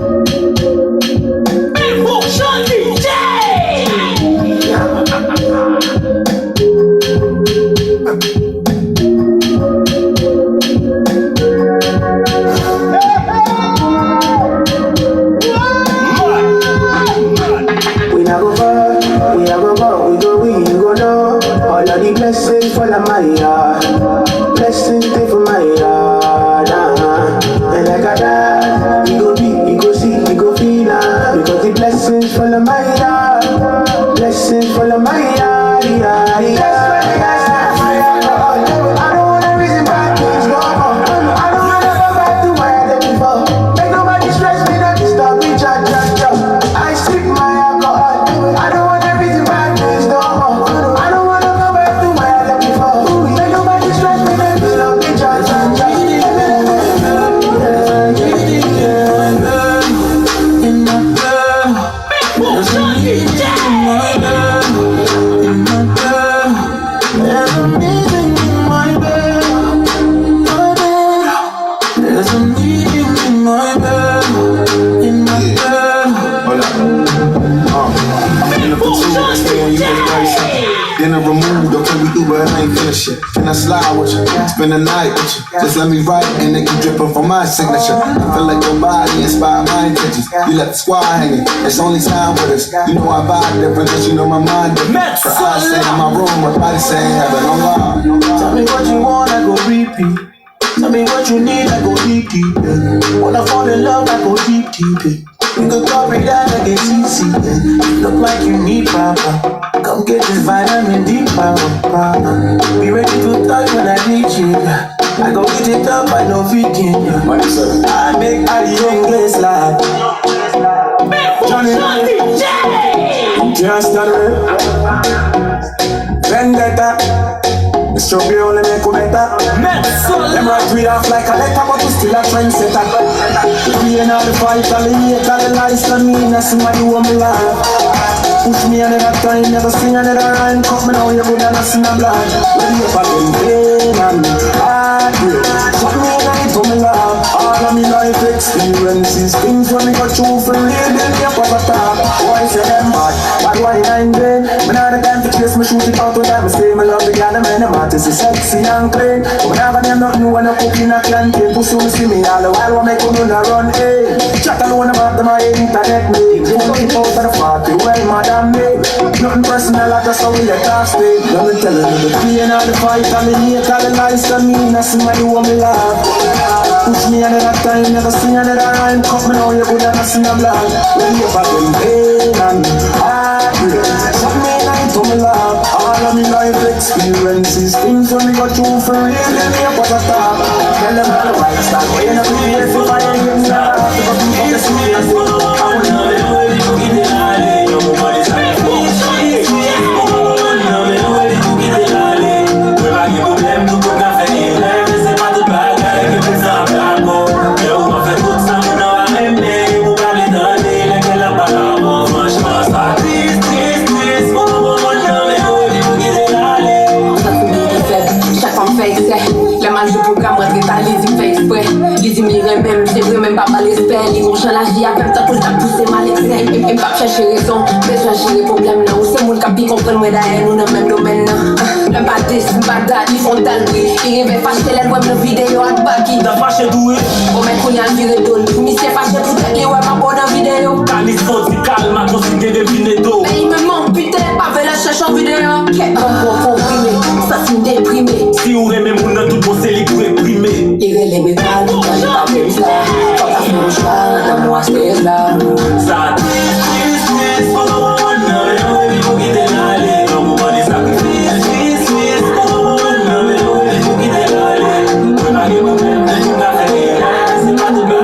Emotion DJ. We not go far, we not go far, we go know. All of the blessings fall on my yard. Blessings stay for my yard. And like I die, we go be, we go see, we go feel. Because the blessings fall on my yard. Blessings fall on my yard. I don't wanna reason bad things no more. I don't wanna go back to where I did before. Make nobody stress me, not disturb me, cha. I sip my alcohol. I don't wanna reason bad things no more. I don't wanna go back to where I did before. Make nobody stress me, not disturb me, cha. Emotion DJ. Then I removed, okay, we do, but I ain't finished yet. Can I slide with you? Spend the night with you. Just let me write and it keep dripping from my signature. I feel like your body inspired my intentions. You left the squad hanging, it's only time with us. You know I vibe different, cause you know my mind different. The eyes stay in my room, my body saying heaven, I'm wild. Tell me what you want, I go repeat. Tell me what you need, I go deep. Wanna fall in love, I go deep. We could copy that like it's easy. Look like you need papa. Come get this vitamin D power. Be ready to touch when I need you. I go get it up, I know vegan. I make all the English laugh. Johnny, just a vendetta. The strawberry only make you better. Them right way off like a letter, but you still a trendsetter. We ain't all the fight, all the hate, all the lies, and me, and somebody want me laugh. Push me another time, never sing another rhyme. Cut me now, you good and I sing a blood. When you fucking pain and heartbreak, shut me in and for me laugh. All of me life experiences, things when me got through for real, then you pop a top. Why say them bad? Why I'm vain? Me not the time to chase me, shoot it out with them. Say me love the girl, the man, the artist is sexy and clean. When I have them nothing when I cook in a canteen. Pussy will see me all the while, what make you know run, eh? Chat alone about them, my internet me. You looking out for the party, well, madam me. Nothing personal, I just how we let us stay. Let me tell you, the pain and the fight, and the hate, all the lies, and me, and somebody want me laugh. Push me another time, never sing another rhyme. Cut me now, you good and I sing a blood. When you fucking pain and heartbreak, shut me night for me laugh. All of me life experiences, things when we got through for real, then you put a top. Tell them all the right start, when you be here for my name now. To go from the serious, I will know the way you get it all in. Your body's like même, c'est vrai, même pas mal l'espère. Les gros gens la vie à même temps tout le temps poussé mal excès. Et pas chercher raison, besoin gérer problème là. Ou c'est mon capi comprendre moi d'ailleurs, nous dans le même domaine là. Le baptiste, bagdad, ils font talbri. Ils rêvaient fâcher les web, le vidéo à baki. T'as fâché doué. Au mec, on y a le viré d'eau. Mais c'est fâché tout les web à bonne vidéo. Calisson, c'est calme, à considérer des vinétos. Mais il me manque, putain, pas fait la cherche en vidéo. Qu'est-ce qu'on comprimé, ça s'est déprimé. Si vous aimez mon nom, tout bon, c'est les coups imprimés. Il relève mes calmes, quand j'ai pas fait ça. Quand t'as fait mon choix, dans moi, c'est là. Ça, twist, for the one, now, you go get it all in. No money sacrifice, twist, for the one, now, you go get it all in. When I give a man, then you got to hear, c'est pas tout bad.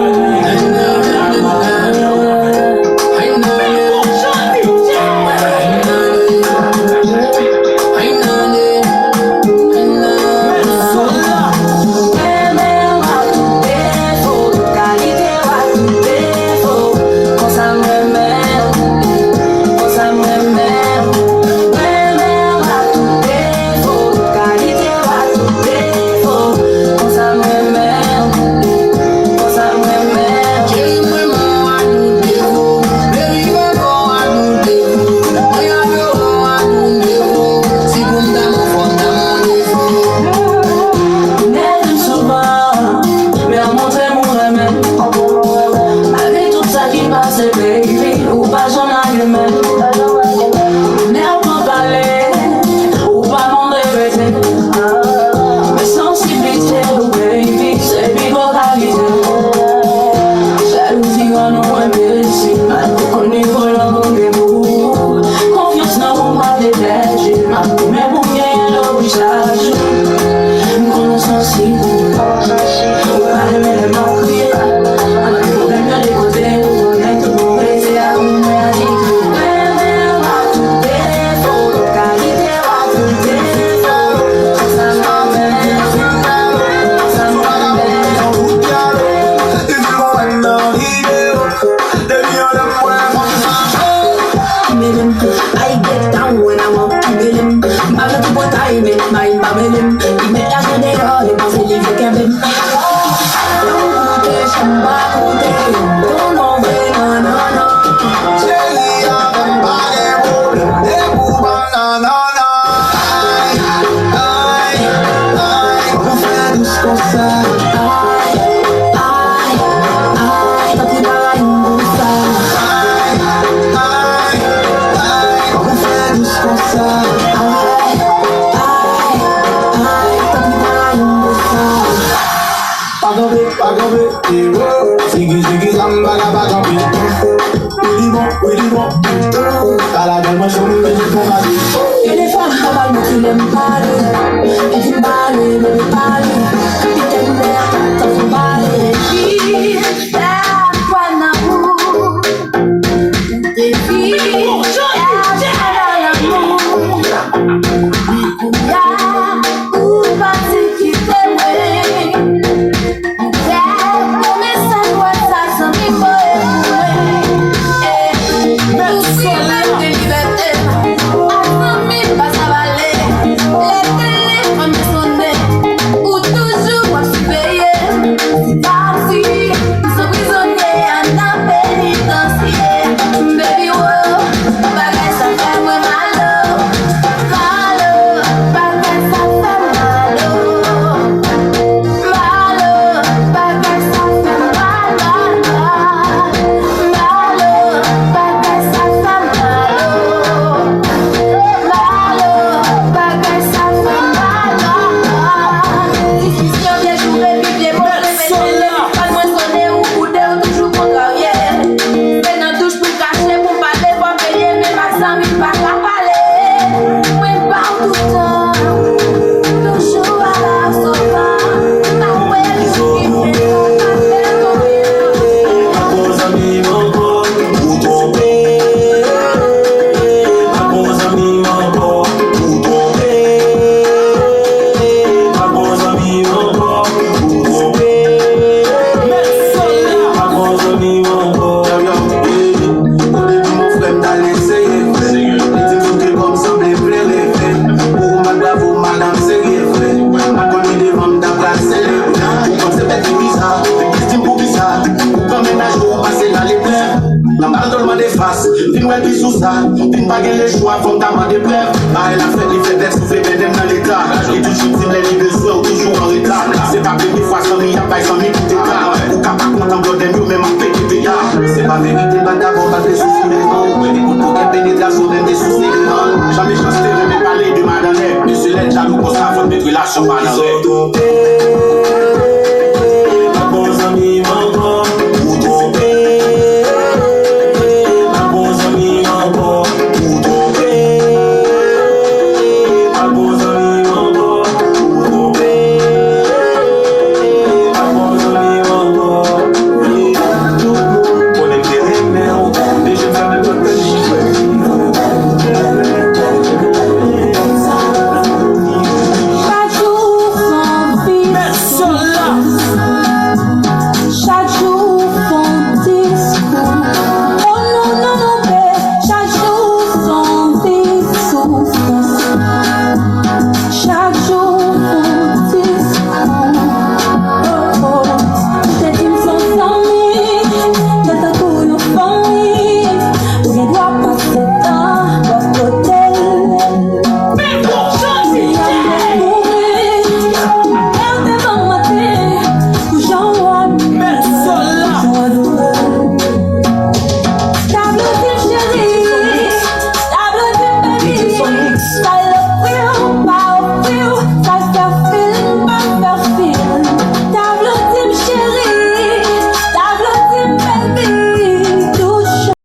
bag of it. With the walk. All of them a show me where you come at it. Et les femmes travaillent, mais tu l'aimes parler. Et tu parles, mais tu parles. Capitaine d'air, t'en fais parler. Vie, la toi d'amour. Des filles, la l'amour. Y'a ou pas qui t'aimait. Y'a mon message, WhatsApp, ça m'y faut. Fin pa gen le choix, fom ta man de plèv. A el a fèt li fèt d'être soufflé ben dem nan l'état. E toujou tim lè li bezwe ou toujou en retard. Se pa pe mi fwa san mi apay san mi koute ka. Ou ka pa kontan blot dem yo men ma pe ki pe ya. Se pa verite ban d'abord pas de souci de non. E koutou gen pénétration dem de souci de non. Jamais chance de reme parler de madame. Monsieur l'être jaloux pour ça, faut mettre la chambre à l'arrêt.